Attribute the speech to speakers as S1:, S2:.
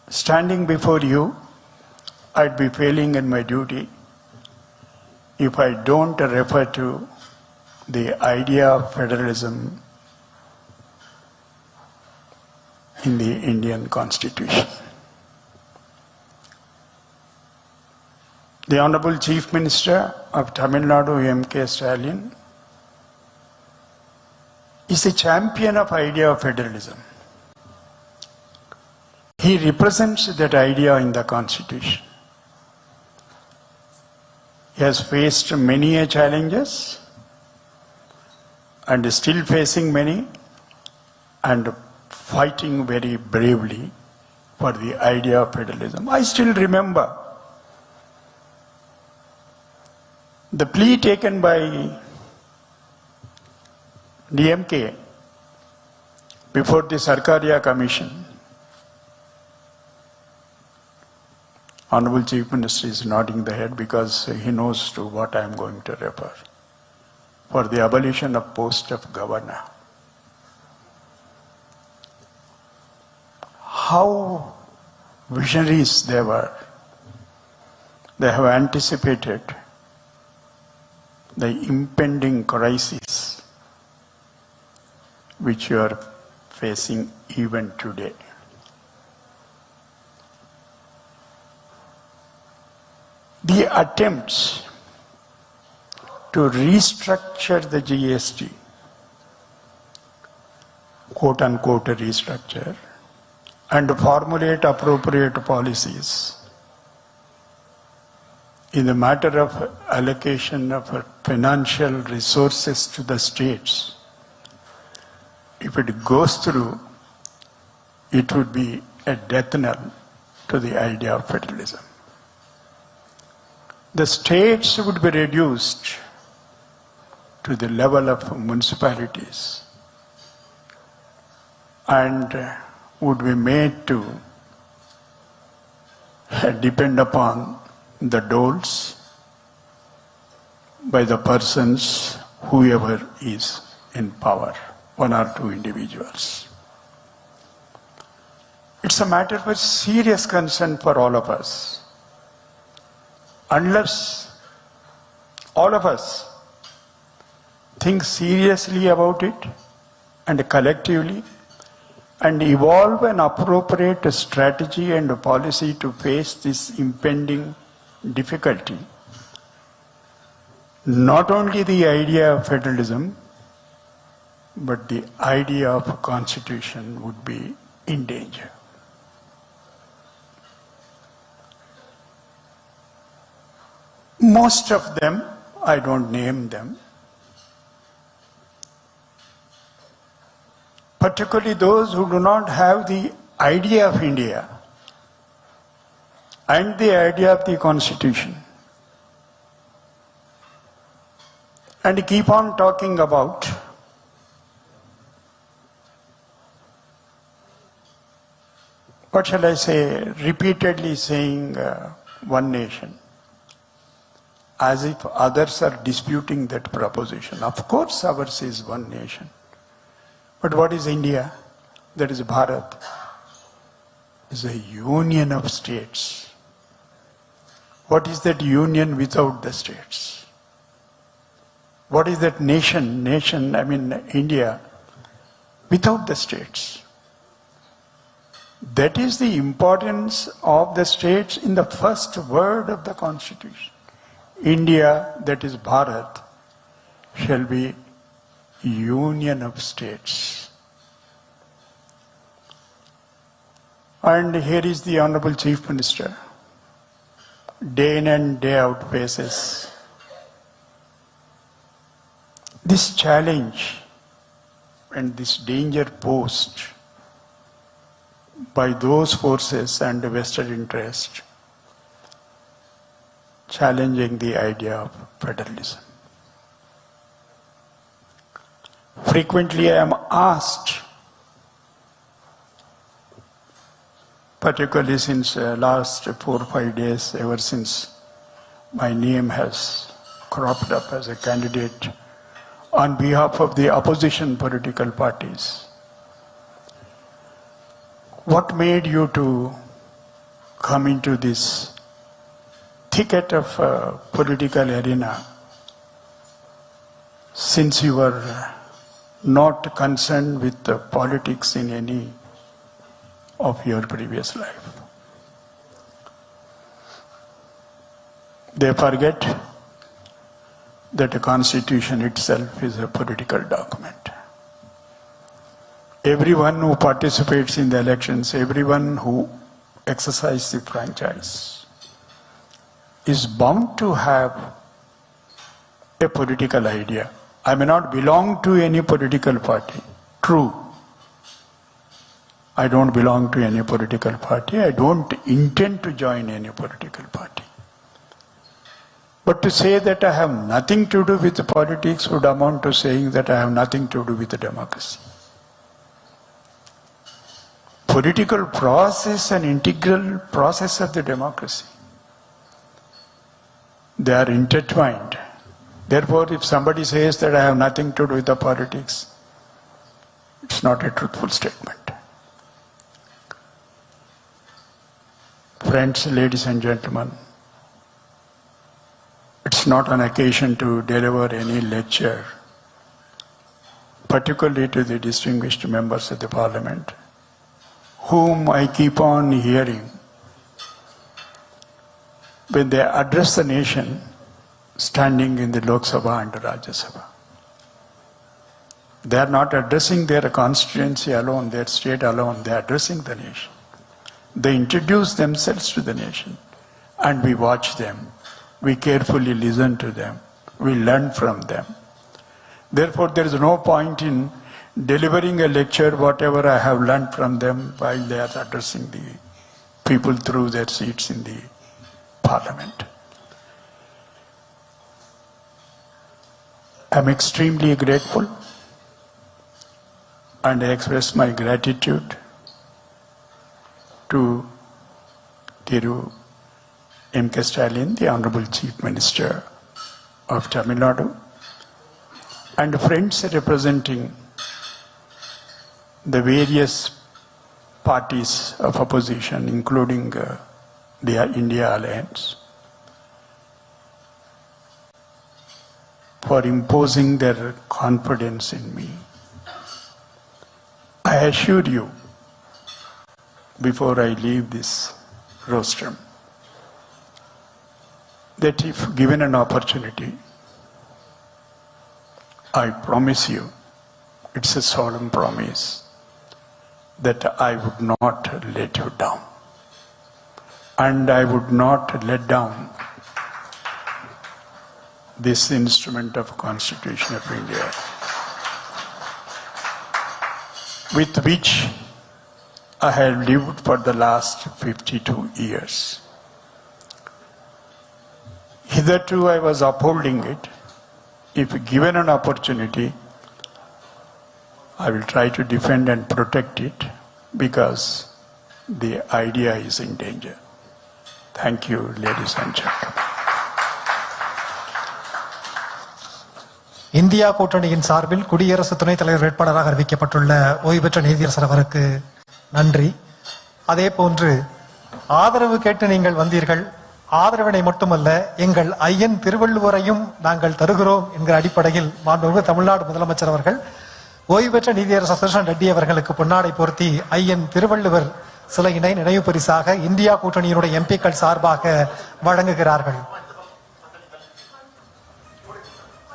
S1: Standing before you, I'd be failing in my duty if I don't refer to the idea of federalism in the Indian Constitution. The Honorable Chief Minister of Tamil Nadu, A.D.M.K. Stalin, is a champion of idea of federalism. He represents that idea in the Constitution. He has faced many challenges and is still facing many and fighting very bravely for the idea of federalism. I still remember the plea taken by DMK before the Sarkaria Commission. Honorable Chief Minister is nodding the head because he knows to what I am going to refer. For the abolition of post of governor. How visionaries they were. They have anticipated the impending crisis which you are facing even today. The attempts to restructure the GST, quote unquote restructure, and formulate appropriate policies in the matter of allocation of financial resources to the states, if it goes through, it would be a death knell to the idea of federalism. The states would be reduced to the level of municipalities and would be made to depend upon the doles by the persons, whoever is in power, one or two individuals. It's a matter of serious concern for all of us. Unless all of us think seriously about it and collectively and evolve an appropriate strategy and policy to face this impending difficulty, not only the idea of federalism, but the idea of a constitution would be in danger. Most of them, I don't name them, particularly those who do not have the idea of India and the idea of the Constitution, and keep on talking about what shall I say, repeatedly saying one nation, as if others are disputing that proposition. Of course ours is one nation. But what is India? That is Bharat. It's a union of states. What is that union without the states? What is that nation? Nation, I mean India, without the states. That is the importance of the states in the first word of the Constitution. India, that is Bharat, shall be union of states. And here is the Honorable Chief Minister, day in and day out faces this challenge and this danger posed by those forces and vested interest challenging the idea of federalism. Frequently I am asked, particularly since last 4 or 5 days, ever since my name has cropped up as a candidate on behalf of the opposition political parties. What made you to come into this thicket of political arena since you were not concerned with the politics in any of your previous life. They forget that the Constitution itself is a political document. Everyone who participates in the elections, everyone who exercises the franchise is bound to have a political idea. I may not belong to any political party. True. I don't belong to any political party. I don't intend to join any political party. But to say that I have nothing to do with politics would amount to saying that I have nothing to do with the democracy. Political process and integral process of the democracy. They are intertwined. Therefore, if somebody says that I have nothing to do with the politics, it's not a truthful statement. Friends, ladies and gentlemen, it's not an occasion to deliver any lecture, particularly to the distinguished members of the Parliament, whom I keep on hearing when they address the nation standing in the Lok Sabha and Rajya Sabha. They are not addressing their constituency alone, their state alone, they are addressing the nation. They introduce themselves to the nation and we watch them. We carefully listen to them. We learn from them. Therefore, there is no point in delivering a lecture, whatever I have learned from them, while they are addressing the people through their seats in the Parliament. I am extremely grateful and I express my gratitude to ADMK Stalin, the Honorable Chief Minister of Tamil Nadu, and friends representing the various parties of opposition, including the India Alliance, for imposing their confidence in me. I assure you, before I leave this rostrum, that if given an opportunity, I promise you, it's a solemn promise, that I would not let you down. And I would not let down this instrument of Constitution of India, with which I have lived for the last 52 years. Hitherto I was upholding it. If given an opportunity, I will try to defend and protect it because the idea is in danger. Thank you, ladies and gentlemen.
S2: India கூட்டணியின் சார்பில் குடியரசு துணைத் தலைவர் வேட்பாளராக அறிவிக்கப்பட்டுள்ள ஓய்வு பெற்ற நீதியரசர் அவருக்கு நன்றி. அதே போன்று ஆதரவு கேட்டு நீங்கள் வந்தீர்கள். ஆதரவினை மட்டுமல்ல, எங்கள் ஐயன் திருவள்ளுவரையும் நாங்கள் தருகிறோம் என்கிற அடிப்படையில் மாண்புமிகு தமிழ்நாடு முதலமைச்சர் அவர்கள் ஓய்வு பெற்ற நீதியரசர் சுதர்ஷன் ரெட்டி அவர்களுக்கு பொன்னாடை பொருத்தி ஐயன் திருவள்ளுவர் சிலையினை நினைவு பரிசாக இந்தியா கூட்டணியினுடைய எம்பிக்கள் சார்பாக வழங்குகிறார்கள்.